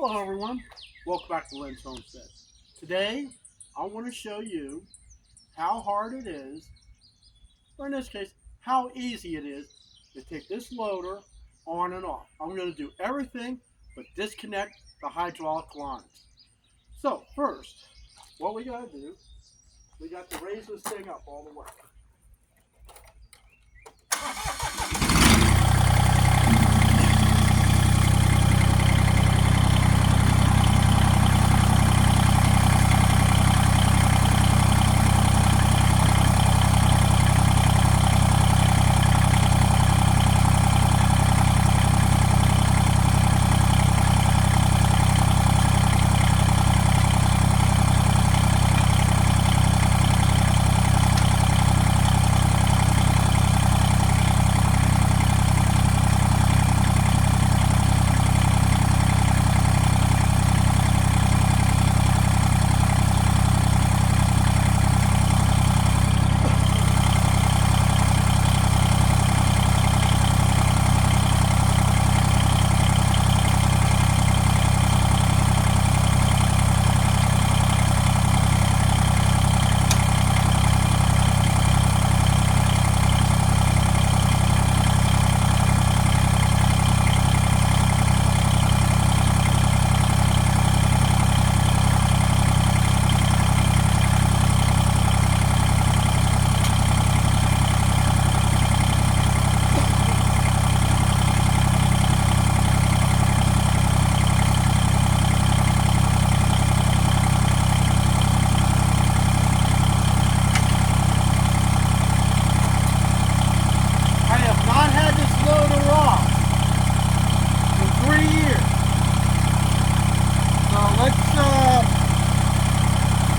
Hello everyone, welcome back to Lynn's Homestead. Today I want to show you how hard it is, or in this case, how easy it is to take this loader on and off. I'm going to do everything but disconnect the hydraulic lines. So first, what we got to do, we got to raise this thing up all the way.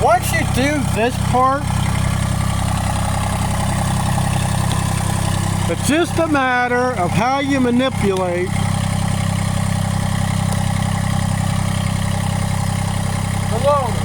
Once you do this part, it's just a matter of how you manipulate the loader.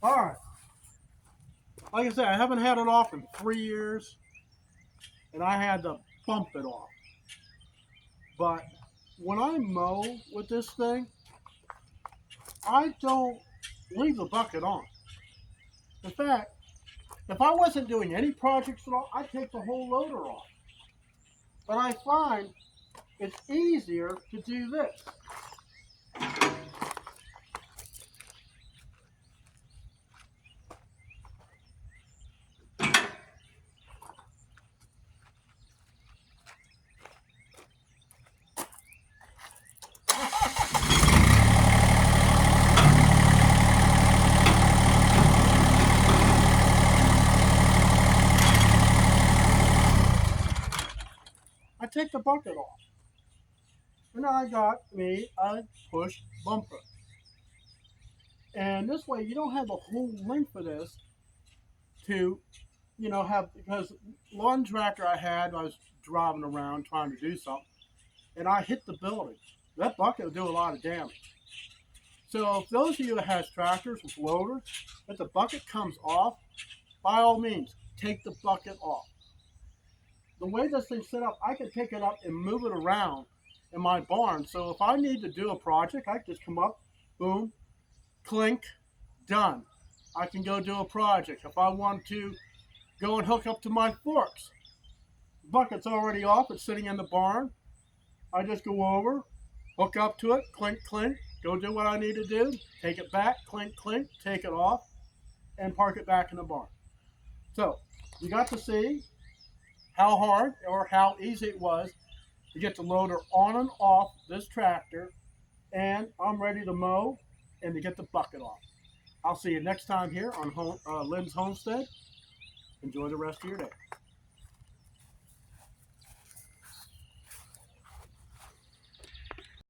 All right. Like I said, I haven't had it off in 3 years, and I had to bump it off. But when I mow with this thing, I don't leave the bucket on. In fact, if I wasn't doing any projects at all, I'd take the whole loader off. But I find it's easier to do this. I take the bucket off. And I got me a push bumper. And this way you don't have the whole length of this to, have, because lawn tractor I was driving around trying to do something, and I hit the building. That bucket will do a lot of damage. So if those of you that has tractors with loaders, if the bucket comes off, by all means, take the bucket off. The way this thing's set up, I can pick it up and move it around in my barn. So if I need to do a project, I can just come up, boom, clink, done. I can go do a project. If I want to go and hook up to my forks, bucket's already off, it's sitting in the barn. I just go over, hook up to it, clink, clink, go do what I need to do, take it back, clink, clink, take it off, and park it back in the barn. So you got to see how hard or how easy it was to get the loader on and off this tractor, and I'm ready to mow and to get the bucket off. I'll see you next time here on Lynn's Homestead. Enjoy the rest of your day.